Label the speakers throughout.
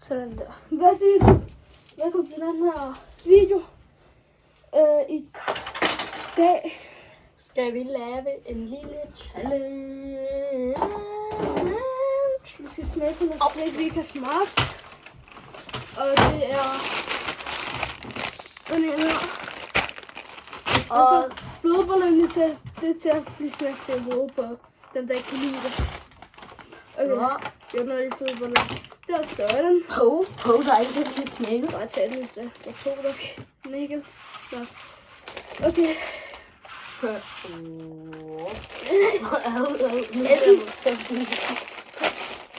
Speaker 1: Sådan der. Hvad siger du? Velkommen til den her video. I dag skal vi lave en lille challenge. Vi skal smage på noget slik, vi kan smage. Og det er sådan her. Og flødebollerne det er til at blive smasket i hovedet på dem, der ikke kan lide det. Okay, jeg har nogle flødeboller. Det er sådan.
Speaker 2: Der er ikke det lidt knækket.
Speaker 1: Bare tag den, hvis det er. Jeg tror nok knækket. Så. Okay.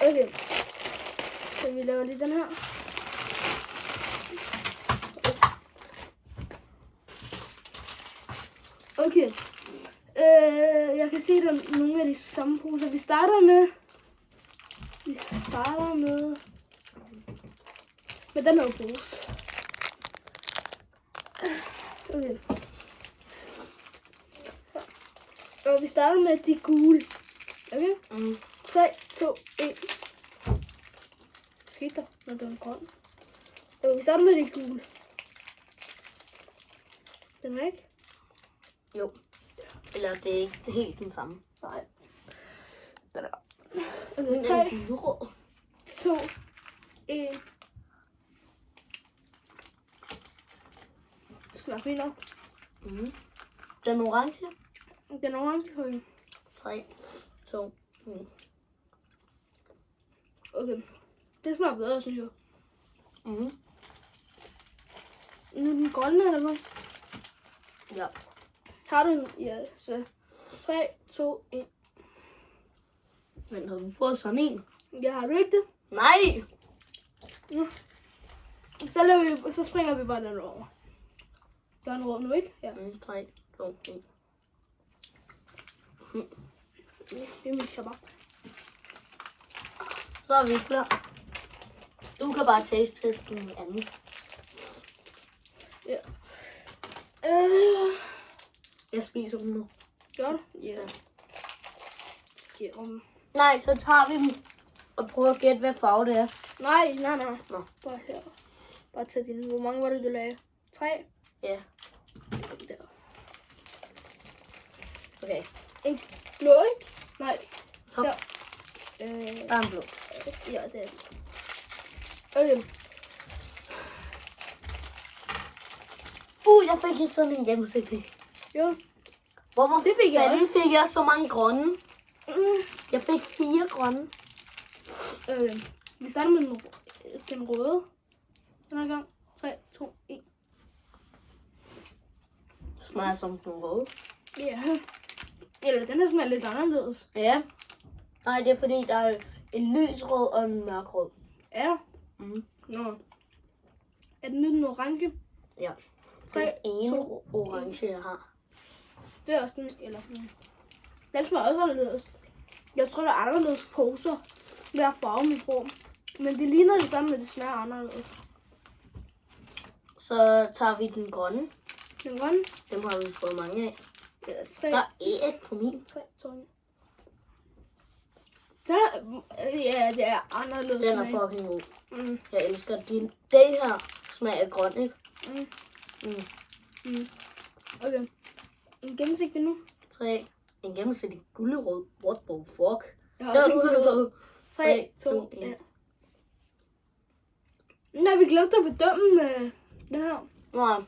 Speaker 1: Okay. Så vi laver lige den her. Okay. Jeg kan se, at der er nogle af de samme poser. Vi starter med den her pose. Okay. Og vi starter med de gule. Okay? 3, 2, 1. Hvad skete der, når det var grøn? Okay, vi starter med de gule. Den er ikke?
Speaker 2: Jo. Eller det er ikke helt den samme.
Speaker 1: Nej. Den er. Okay, 3, 2, 1. Smager fint nok.
Speaker 2: Den orange.
Speaker 1: Den er orange. Okay.
Speaker 2: 3, 2, 1.
Speaker 1: Okay. Det smager bedre, synes jeg. Nu er den grønne, eller hvad?
Speaker 2: Ja.
Speaker 1: Har du en? Ja, så 3, 2, 1.
Speaker 2: Men har du fået sådan en?
Speaker 1: Ja, har du ikke det?
Speaker 2: Nej!
Speaker 1: Ja. Så springer vi bare den over. Der er en rød nu, ikke? Ja.
Speaker 2: 3, 2, 1.
Speaker 1: Det er min shabak.
Speaker 2: Så er vi klar. Du kan bare teste den anden.
Speaker 1: Ja.
Speaker 2: Jeg spiser dem nu.
Speaker 1: Gør du? Ja. Ja.
Speaker 2: Nej, så tager vi dem og prøver at gætte, hvad farve det er.
Speaker 1: Nej.
Speaker 2: Nå.
Speaker 1: Bare her. Bare tag dine. Hvor mange var det, du lagde? 3?
Speaker 2: Ja.
Speaker 1: Der.
Speaker 2: Okay.
Speaker 1: En blå, ikke? Nej.
Speaker 2: Top.
Speaker 1: Ja.
Speaker 2: Der er en blå.
Speaker 1: Ja, det er det. Okay.
Speaker 2: Jeg fik sådan en gennemsigtig.
Speaker 1: Jo.
Speaker 2: Hvorfor
Speaker 1: Det fik jeg også.
Speaker 2: fik jeg så mange grønne? Jeg fik 4 grønne.
Speaker 1: Vi starter med den røde. Den her gang. 3, 2, 1.
Speaker 2: Smager som den røde.
Speaker 1: Ja. Eller den her smager lidt anderledes.
Speaker 2: Ja. Nej, det er fordi, der er en lys rød og en mørk rød.
Speaker 1: Ja. Nå. Er den orange?
Speaker 2: Ja.
Speaker 1: 3,
Speaker 2: Den ene
Speaker 1: 2,
Speaker 2: orange, jeg har.
Speaker 1: Det er også den, eller den. Den smager også anderledes. Jeg tror, der er anderledes poser med at farve med form. Men det ligner det samme, men det smager anderledes.
Speaker 2: Så tager vi den grønne.
Speaker 1: Den grønne?
Speaker 2: Dem har vi fået mange af.
Speaker 1: Ja, 3,
Speaker 2: Der er et på min.
Speaker 1: 3, 2, 1. Ja, det er anderledes.
Speaker 2: Den er
Speaker 1: smag.
Speaker 2: fucking god.
Speaker 1: Mm.
Speaker 2: Jeg elsker den. Den her smager grøn, ikke?
Speaker 1: Okay. En gennemsigtig nu.
Speaker 2: 3. En gennemsigtig gulderød. What the fuck?
Speaker 1: Jeg har også en gulerod. 3, 2, 1. Nej, vi glemte at bedømme den her.
Speaker 2: Nå,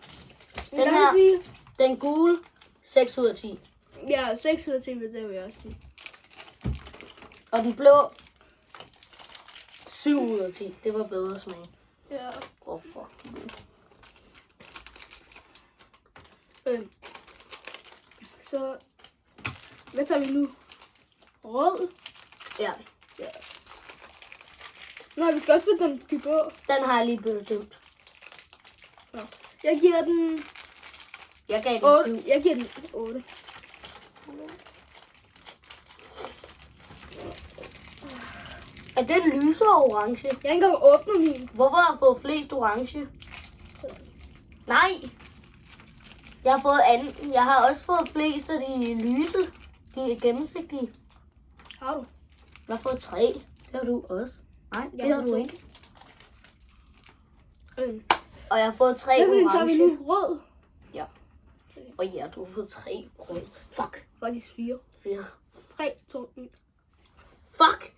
Speaker 1: Den
Speaker 2: den her, den gule, 6 ud af 10.
Speaker 1: Ja, 6 ud af 10 vil jeg også sige.
Speaker 2: Og den blå, 7 ud af 10. Det var bedre smag.
Speaker 1: Ja.
Speaker 2: Hvorfor?
Speaker 1: Så, hvad tager vi nu? Rød?
Speaker 2: Ja,
Speaker 1: Nej, vi skal også bedømme de blå.
Speaker 2: den har jeg lige blevet dømt.
Speaker 1: Jeg giver den
Speaker 2: Jeg gav den
Speaker 1: 8.
Speaker 2: 7.
Speaker 1: Jeg giver den 8.
Speaker 2: Er den lyser orange?
Speaker 1: Jeg har ikke engang åbnet min.
Speaker 2: Hvorfor har jeg fået flest orange? Nej! Jeg har også fået flest af de lyse. De er gennemsigtige.
Speaker 1: Har du?
Speaker 2: Jeg har fået 3. Det har du også. Nej, det
Speaker 1: Jeg
Speaker 2: har
Speaker 1: har
Speaker 2: du
Speaker 1: 2.
Speaker 2: ikke. Og jeg har fået 3
Speaker 1: Hvad tager vi
Speaker 2: orange.
Speaker 1: nu? Rød?
Speaker 2: Ja. Og ja, du har fået 3 røde. Fuck.
Speaker 1: Faktisk 4.
Speaker 2: 4.
Speaker 1: 3, 2, 1.
Speaker 2: Fuck.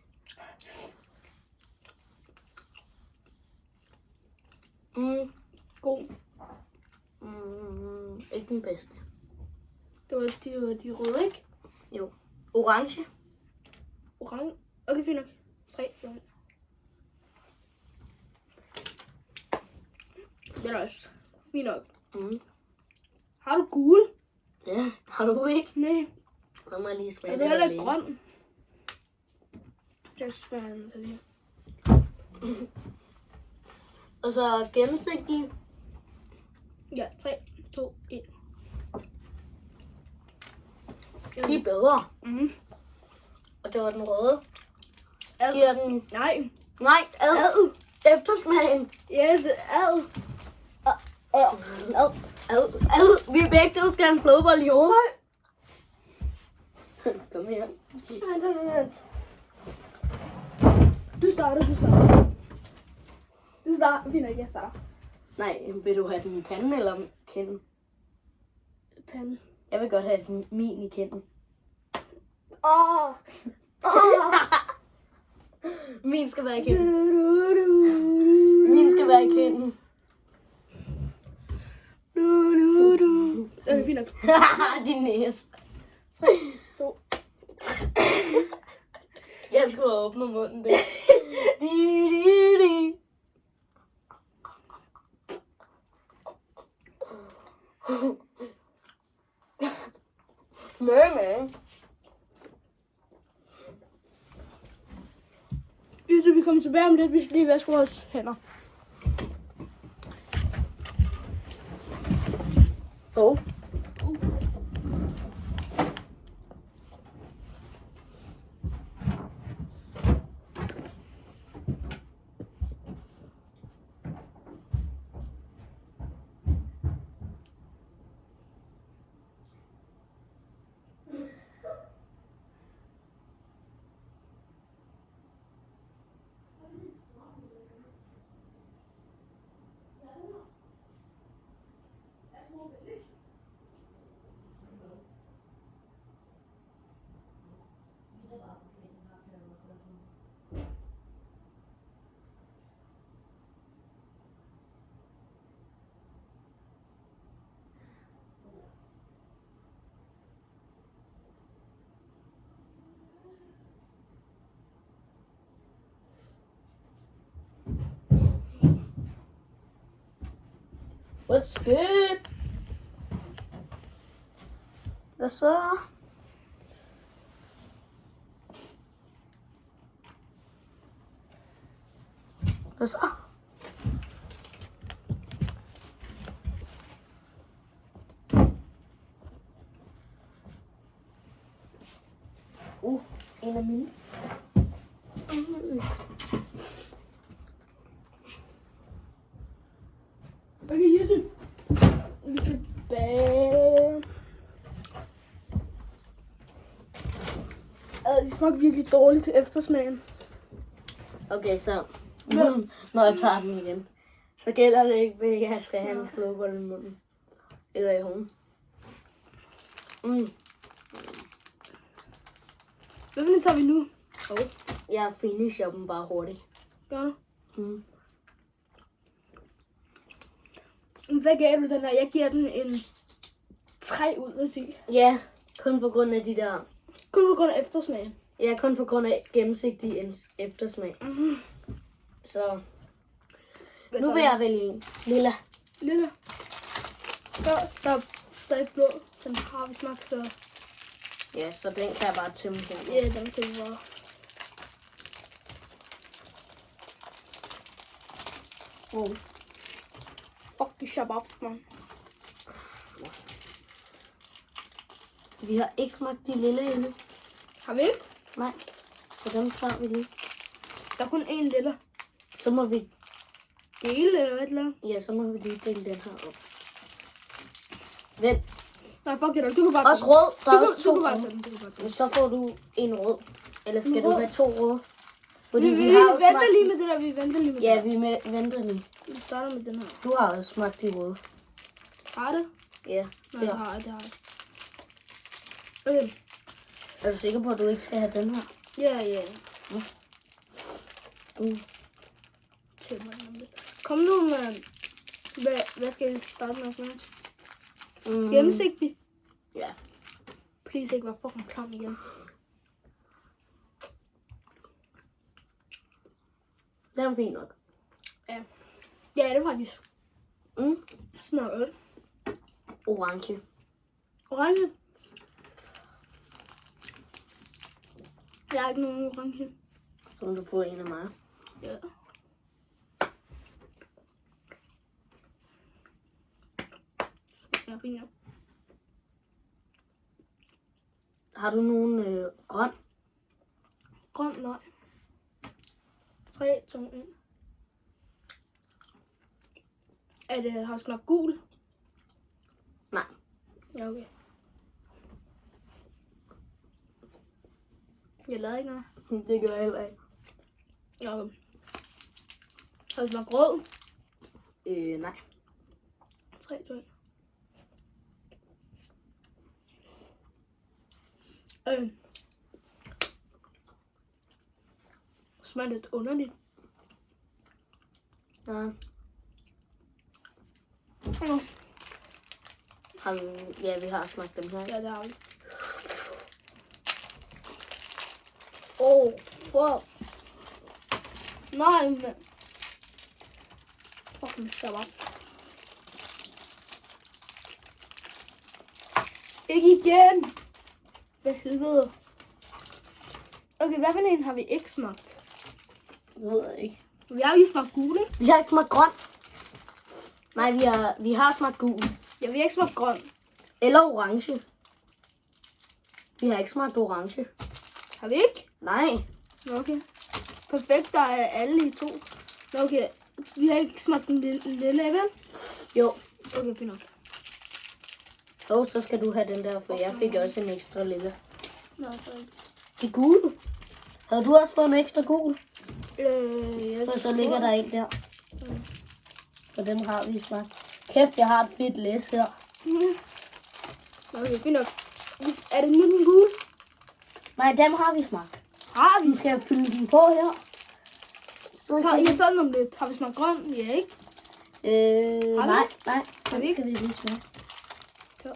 Speaker 1: God.
Speaker 2: Ikke den bedste.
Speaker 1: Det var de røde, ikke?
Speaker 2: Jo. Orange.
Speaker 1: Orange. Okay, fint nok. 3, 2, 1. Det er også fint nok. Har du gul?
Speaker 2: Ja, har du ikke?
Speaker 1: Nej.
Speaker 2: Lad mig lige smage
Speaker 1: Er det heller ikke
Speaker 2: alene.
Speaker 1: grøn? Det smager den lige.
Speaker 2: Og så gennemsigtig.
Speaker 1: Ja, 3, 2, 1.
Speaker 2: De er bedre. Og det var den røde. Giver den...
Speaker 1: Nej.
Speaker 2: Nej, ad. Eftersmagen.
Speaker 1: Ja, det er
Speaker 2: Ad. Vi begge to skal have en flowbold i hovedet. Kom her.
Speaker 1: Nej. Du starter. Du starter. Fint nok, jeg starter.
Speaker 2: Nej, vil du have den i panden eller kinden?
Speaker 1: Panden.
Speaker 2: Jeg vil godt have den min i kinden. Min skal være i kinden. Min skal være i kinden.
Speaker 1: Fint nok.
Speaker 2: Din næse.
Speaker 1: 3, 2.
Speaker 2: Jeg skulle have åbnet munden der. Mømme.
Speaker 1: Indtil vi kommer tilbage om lidt, vi skal lige vaske vores hænder.
Speaker 2: What's good? Hvad så? Hvad så? En af mine.
Speaker 1: Okay, Jytte. Vi er tilbage. De smager virkelig dårligt til eftersmagen.
Speaker 2: Okay, så når jeg tager den igen, så gælder det ikke, at jeg skal have en flowbold i munden. Eller i hovedet.
Speaker 1: Hvad tager vi nu?
Speaker 2: Jeg finisher dem bare hurtigt.
Speaker 1: Gør du? Hvad gav du den her? Jeg giver den en 3 ud af 10.
Speaker 2: Ja, kun på grund af de der...
Speaker 1: Kun på grund af eftersmagen.
Speaker 2: Ja, kun på grund af gennemsigtig eftersmag. Så nu vil jeg vælge en. Lilla.
Speaker 1: Lille. Der er stadig blå. Den har vi smagt, så...
Speaker 2: Ja, så den kan jeg bare tømme her.
Speaker 1: Ja, den kan vi bare...
Speaker 2: Wow.
Speaker 1: Fuck de shababs, man.
Speaker 2: Vi har ikke smagt de lille endnu.
Speaker 1: Har vi ikke?
Speaker 2: Nej, så dem tager vi lige.
Speaker 1: Der er kun én lille.
Speaker 2: Så må vi...
Speaker 1: Dele eller hvad det er?
Speaker 2: Ja, så må vi lige dele den her op. Vent.
Speaker 1: Nej, fuck det, du kan bare...
Speaker 2: Også rød. Der er også
Speaker 1: Du
Speaker 2: to
Speaker 1: kan bare
Speaker 2: røde.
Speaker 1: tage den, du kan bare tage den.
Speaker 2: Men så får du en rød. Eller skal
Speaker 1: En
Speaker 2: du
Speaker 1: rød?
Speaker 2: have 2 røde? Fordi
Speaker 1: Vi
Speaker 2: vi har jo
Speaker 1: venter
Speaker 2: smagt...
Speaker 1: lige med det der, vi venter lige med
Speaker 2: Ja,
Speaker 1: det
Speaker 2: vi venter lige.
Speaker 1: der. Vi starter med den her.
Speaker 2: Du har jo smagt de røde.
Speaker 1: Har det?
Speaker 2: Ja.
Speaker 1: Nej, det har jeg, det har jeg. Okay.
Speaker 2: Er du sikker på, at du ikke skal have den her?
Speaker 1: Ja.
Speaker 2: Mm.
Speaker 1: Kom nu med... Hvad skal vi starte med?
Speaker 2: Mm.
Speaker 1: Gennemsigtig.
Speaker 2: Ja.
Speaker 1: Please ikke være fucking klam igen.
Speaker 2: Den er fint nok.
Speaker 1: Ja, det er faktisk.
Speaker 2: Mm.
Speaker 1: Smager øl.
Speaker 2: Orange.
Speaker 1: Orange. Jeg har ikke nogen orange.
Speaker 2: Som du får en af mig.
Speaker 1: Ja. Ja, fint.
Speaker 2: Har du nogen grøn?
Speaker 1: Grøn, nej. 3, 2, 1. Er det, har smagt gul?
Speaker 2: Nej.
Speaker 1: Ja, okay. Jeg lavede ikke noget.
Speaker 2: Det gør jeg heller ikke.
Speaker 1: Ja, okay. Har det smagt rød?
Speaker 2: Nej.
Speaker 1: 3, 2, 1. Smager lidt underligt.
Speaker 2: Ja.
Speaker 1: Ja.
Speaker 2: Ja, vi har smagt dem her.
Speaker 1: Ja, det har vi. Fuck. Nej, men... Fucking shababs. Ikke igen! Hvad helvede? Okay, hvad for en har vi ikke smagt?
Speaker 2: Det ved jeg ikke.
Speaker 1: Vi har jo smagt gule.
Speaker 2: Vi har ikke smagt grøn. Nej, vi har smagt gul.
Speaker 1: Ja, vi har ikke smagt grøn.
Speaker 2: Eller orange. Vi har ikke smagt orange.
Speaker 1: Har vi ikke?
Speaker 2: Nej.
Speaker 1: Nå, okay. Perfekt, der er alle i to. Nå, okay. Vi har ikke smagt den lille, vel?
Speaker 2: Jo.
Speaker 1: Okay, fint nok.
Speaker 2: Jo, så skal du have den der, for jeg fik også en ekstra lille.
Speaker 1: Nå, så ikke.
Speaker 2: De gule. Havde du også fået en ekstra gul?
Speaker 1: Jeg
Speaker 2: Så ligger der en der. Og dem har vi smagt. Kæft, jeg har et fedt læs her.
Speaker 1: Okay, fint nok. Er det nu den gule?
Speaker 2: Nej, dem har vi smagt.
Speaker 1: Har vi?
Speaker 2: Vi skal fylde den på her.
Speaker 1: Jeg tager den om lidt. Har vi smagt grøn? Ja, ikke? Har vi?
Speaker 2: Nej.
Speaker 1: Har vi
Speaker 2: Den
Speaker 1: ikke?
Speaker 2: skal vi lige smage.
Speaker 1: Ja.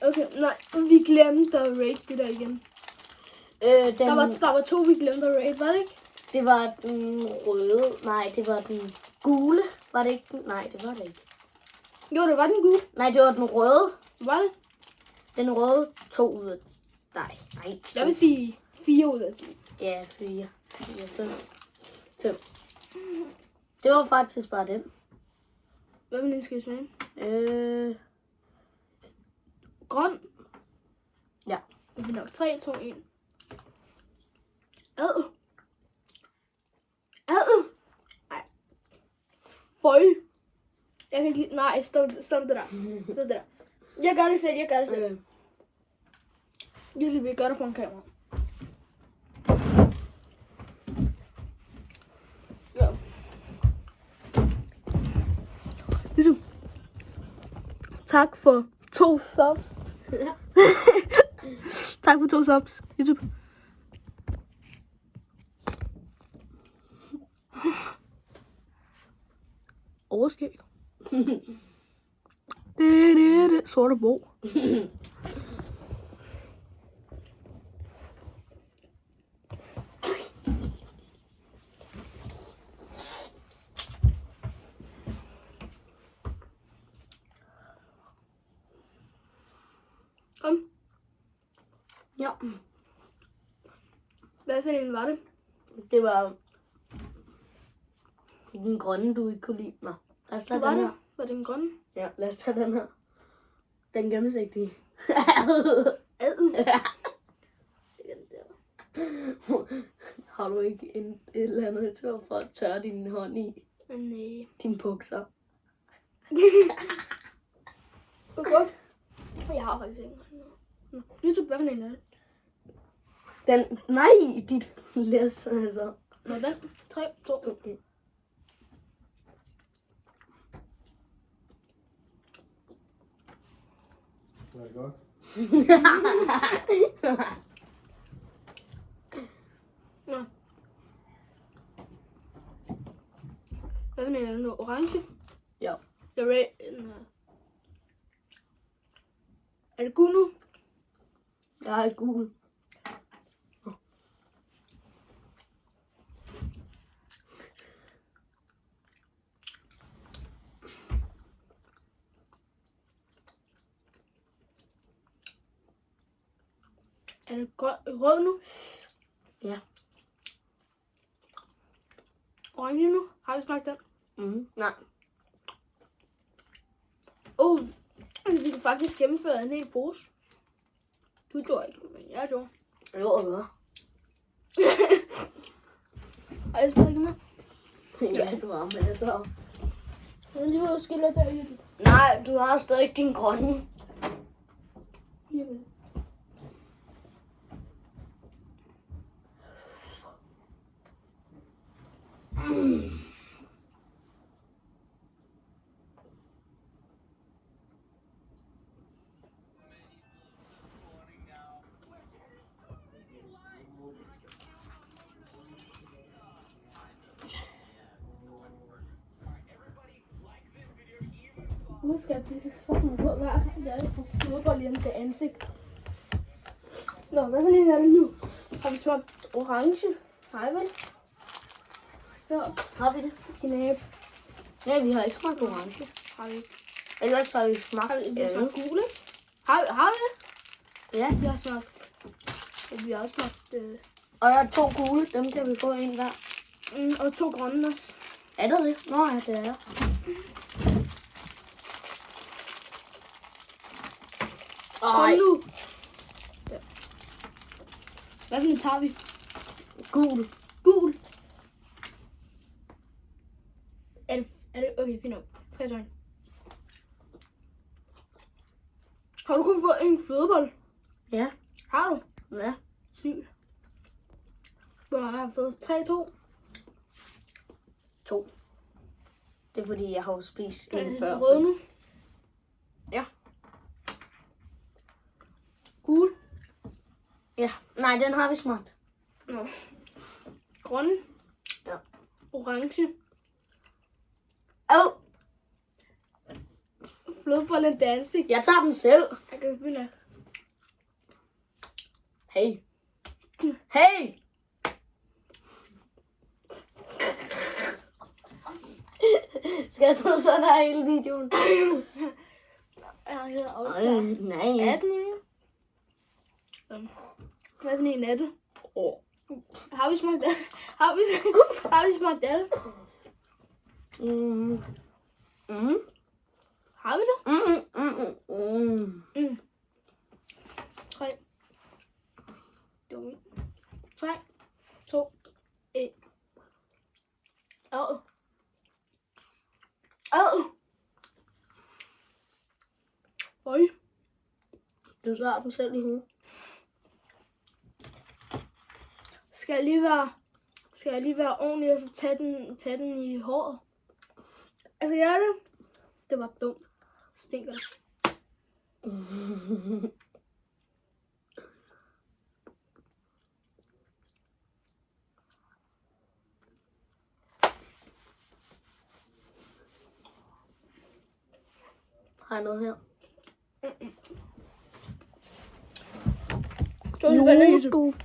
Speaker 1: Okay, nej, vi glemte at rate det der igen. Der var 2, vi glemte at rate, var det ikke?
Speaker 2: Det var den røde. Nej, det var den gule. Var det ikke den? Nej, det var det ikke.
Speaker 1: Jo, det var den gule.
Speaker 2: Nej, det var den røde.
Speaker 1: Var det?
Speaker 2: Den røde 2 ud af... Nej.
Speaker 1: Jeg vil sige 4 ud af 10.
Speaker 2: Ja, 4. 5. Det var faktisk bare den.
Speaker 1: Hvad vil den skal smage? Grøn.
Speaker 2: Ja.
Speaker 1: Det er nok 3, 2, 1. Ad. Nej. Føj. Jeg kan ikke lide... Nej, stop det der. Stop det der. Jeg gør det selv. Jeg gør det for en kamera. Ja. Ligesom. Tak for 2 subs. Tak for 2 subs. YouTube. Overskæg. Det. Sorte bog. Kom.
Speaker 2: Ja.
Speaker 1: Hvad for en var det?
Speaker 2: Det var den grønne, du ikke kunne lide. Nå, lad os tage den her.
Speaker 1: Var det en grønne?
Speaker 2: Ja, lad os tage den her. Den gennemsigtige. Har du ikke et eller andet til for at tørre din hånd i?
Speaker 1: Nej.
Speaker 2: Dine bukser.
Speaker 1: Godt. Jeg har faktisk ikke noget. YouTube, hvad for en er det?
Speaker 2: Den, nej, dit læs, altså.
Speaker 1: Nå, den. 3, 2, 1.
Speaker 3: Det er godt.
Speaker 1: Nå. Hvad for en er det nu? Orange?
Speaker 2: Ja.
Speaker 1: Det er red. Er det gul nu?
Speaker 2: Jeg er gul.
Speaker 1: Er det rød nu?
Speaker 2: Ja.
Speaker 1: Orange nu? Har du smagt den?
Speaker 2: Nej.
Speaker 1: Vi kan faktisk gennemføre en hel pose. Du gjorde ikke, men jeg gjorde.
Speaker 2: Jo,
Speaker 1: Og jeg stadig med.
Speaker 2: ja, du har med så.
Speaker 1: Jeg er lige ude og skille der i YouTube.
Speaker 2: Nej, du har stadig din grønne.
Speaker 1: Jamen. Hvorfor skal jeg blive så fucking rød hver gang jeg får fodbold i det ansigt? Nå, hvad for en er det nu? Har vi smagt orange? Nej, vel? Ja,
Speaker 2: Har vi det?
Speaker 1: din abe.
Speaker 2: Ja, vi har ikke smagt orange.
Speaker 1: Har vi ikke.
Speaker 2: Ellers har vi smagt.
Speaker 1: Har vi smagt gul, ikke? Har vi det?
Speaker 2: Ja.
Speaker 1: Vi har smagt. Ja, vi har også smagt.
Speaker 2: Og der er 2 gule, dem kan vi få en der.
Speaker 1: Og 2 grønne også.
Speaker 2: Er der det? Nå ja, det er der.
Speaker 1: Kom nu. Ja. Hvad for en tager vi?
Speaker 2: Gul.
Speaker 1: Gul. Er det okay, fint nok. 3 søjne. Har du kun fået en flødebold?
Speaker 2: Ja.
Speaker 1: Har du?
Speaker 2: Ja.
Speaker 1: Sygt. Hvor mange har jeg fået? 3, 2?
Speaker 2: 2. Det er fordi, jeg har jo spist en før.
Speaker 1: Rød nu?
Speaker 2: Ja.
Speaker 1: Gul?
Speaker 2: Ja. Nej, den har vi smagt.
Speaker 1: Nå. Grønne?
Speaker 2: Ja.
Speaker 1: Orange?
Speaker 2: Åh,
Speaker 1: Flødebollen dansik.
Speaker 2: jeg tager den selv.
Speaker 1: Jeg kan finde.
Speaker 2: Hey. Hey! Skal jeg så sådan her hele videoen?
Speaker 1: Jeg hedder optager.
Speaker 2: Nej.
Speaker 1: 18 nu. Hvad for en er det? Har vi smagt det? Har vi smagt det? Har vi det? 3. 3, 2, 1. Ad. Føj.
Speaker 2: Du så har den selv i hovedet.
Speaker 1: Skal jeg lige være ordentlig og så tage den i håret? Altså, jeg det. Det var dumt. Stinker det.
Speaker 2: Har jeg noget her?
Speaker 1: YouTube.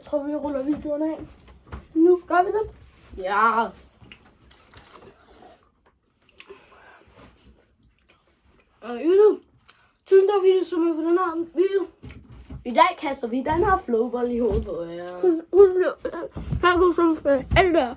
Speaker 1: Jeg tror, vi ruller videoen af. Nu gør vi det.
Speaker 2: Ja.
Speaker 1: YouTube. Tusind tak, fordi du så med på den her video.
Speaker 2: I dag kaster vi den her flowball i hovedet på jer.
Speaker 1: Husk, her går sådan for alt der.